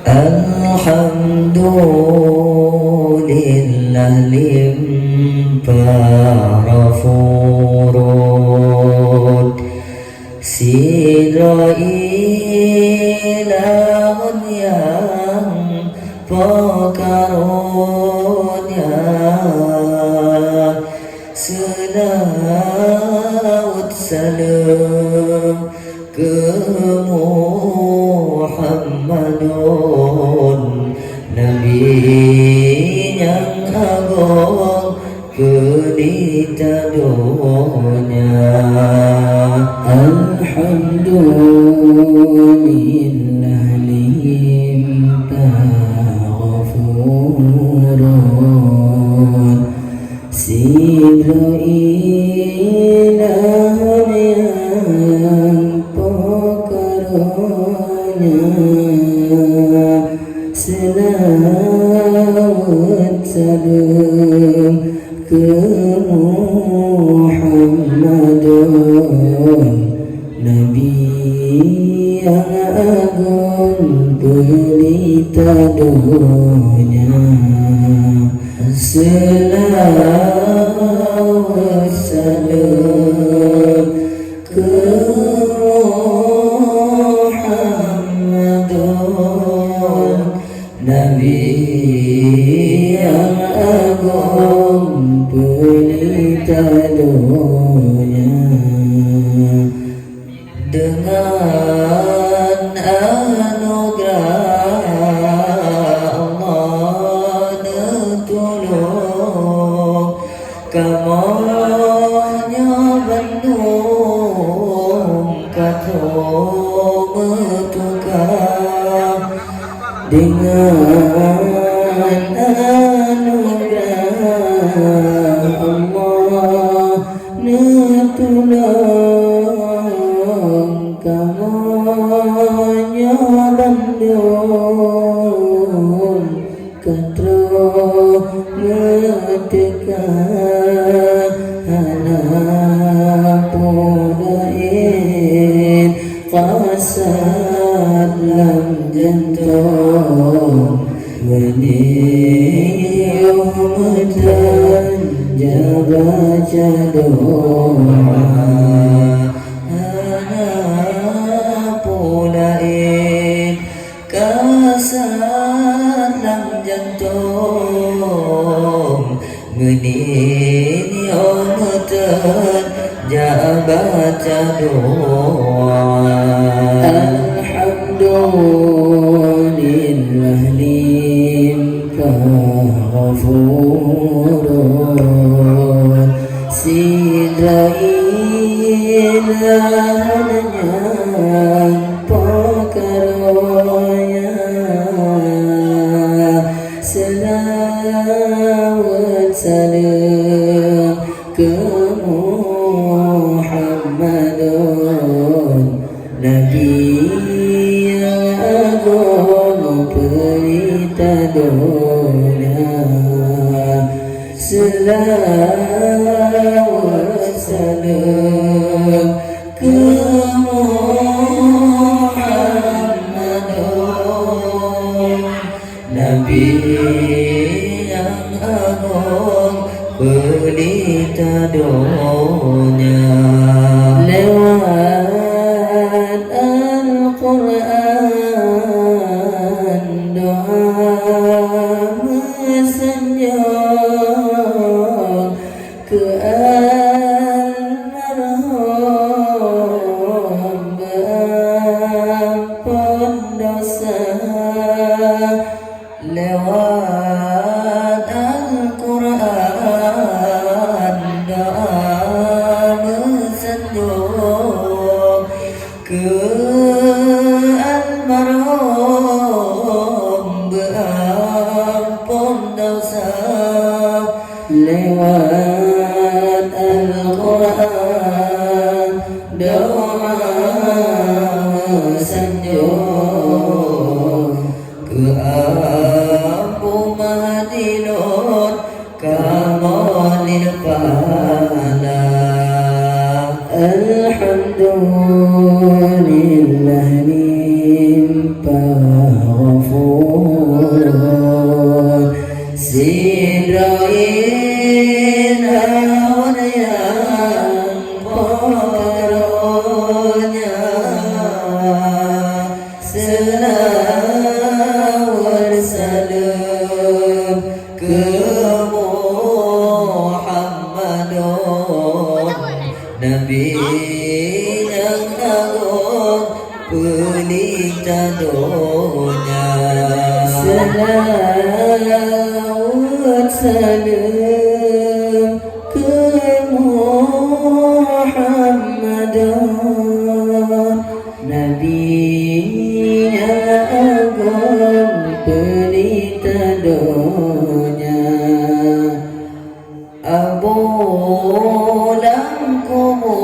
Alhamdulillah limpah rafurun Sidra ilahun yang pekarunya Selawat salam ke Muhammadun Nabi yang agung pelita dunia Alhamdulillah limpah ghafurun Sidra ilahun yang pekarunya Selawat salam ke Muhammadun Nabi yang agung pelita dunia Selawat salam ke Muhammadun Nabi yang agung pelita dunia Dengan anugerah Allah ditolong Kamarnya Bandung Katong metukar Dengan anugerah Allah ditolong Kamarnya Bandung Katong metukar Anak pulain Qasad lam jantung Meniyumatan Jabaca doa Anak pulain Qasad lam jantung Meniyumatan Jabaca doa Alhamdulillah limpah ghafurun Sidra ilahun yang pekarunya Selawat salam ke Muhammadun Nabi yang agung pelita dunia Selawat salam ke Muhammadun Nabi yang agung pelita dunia Lewat Al-Quran doa mesenjung ke almarhum berampun dosa Lewat Al-Quran doa mesenjung ke almarhum berampun dosa Lewat Al-Quran doa mesenjung ke Abu Madinun kamalil fala Alhamdulillah limpah ghafur naon yang pokronya selawat salam ke Muhammadun Nabi yang agung pelita dunia selawat salam ke Muhammadun Nabi yang agung pelita dunia Abu langkumu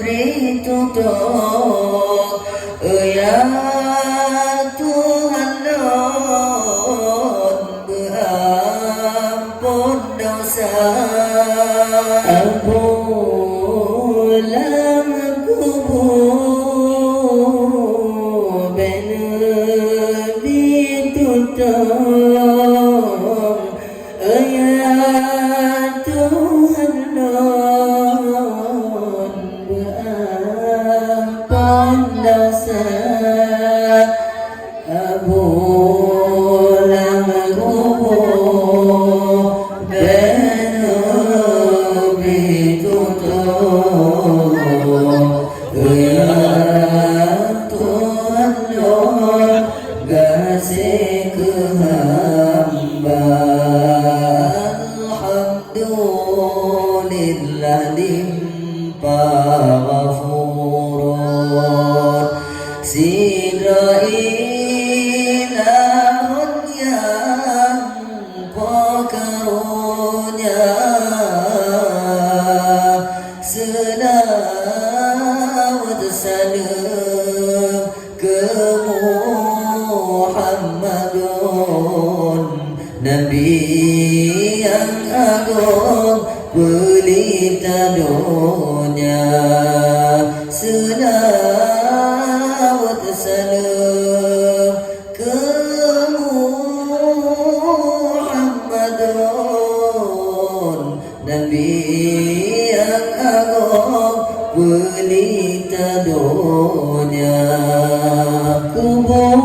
beri tutup ya Tuhan Lord berampun dosa Abu langkumu beri tutup ya Tuhan Lord berampun dosa Abu langkumu beri tutup ya Tuhan Lord kasih ke hamba Alhamdulillah limpah ghafurun sidra ilahun yang pekarunya selawat salam ke Muhammadun Nabi yang agung pelita dunia selawat salam ke Muhammadun Nabi yang agung pelita dunia kubur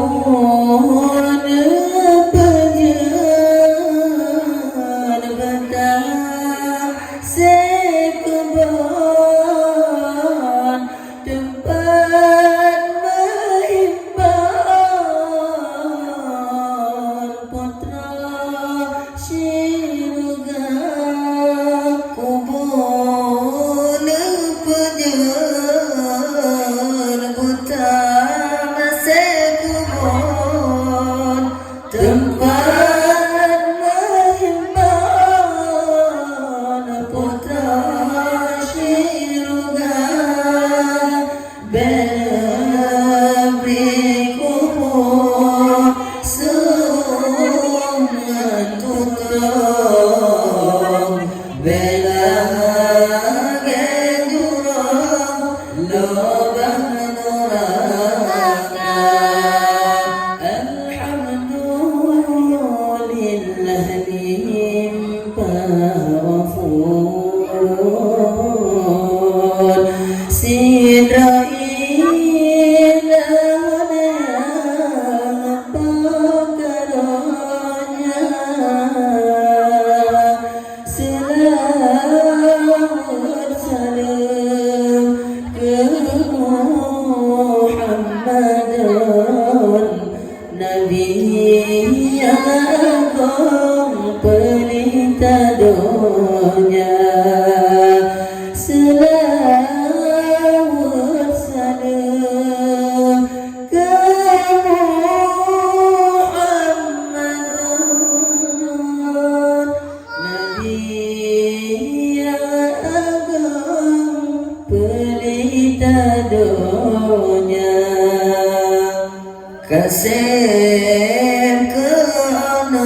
Kasih kerana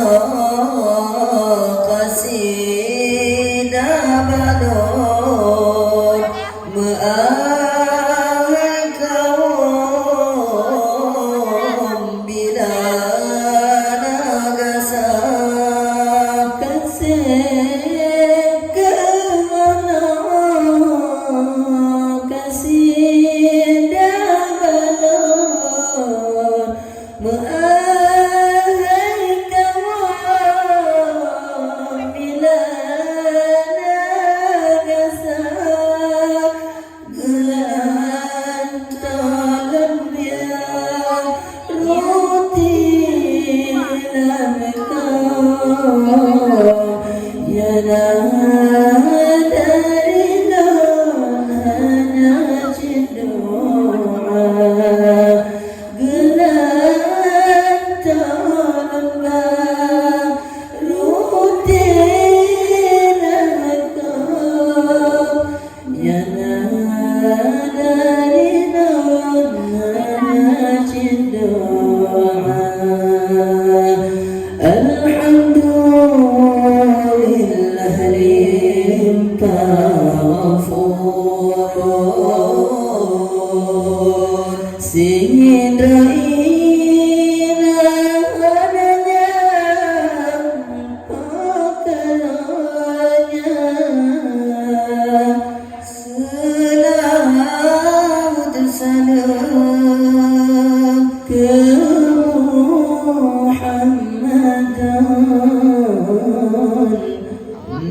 kasih dapat meahai kaum bila naga غفور Sindraina adanya pakalanya Selawat salam ke Muhammadan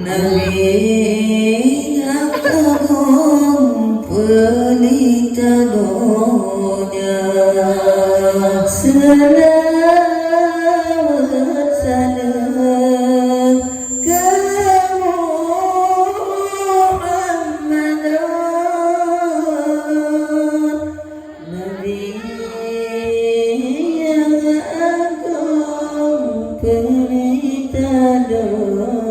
Nabi yang agung pelita dunia Selawat salam ke Muhammadan Nabi yang agung pelita dunia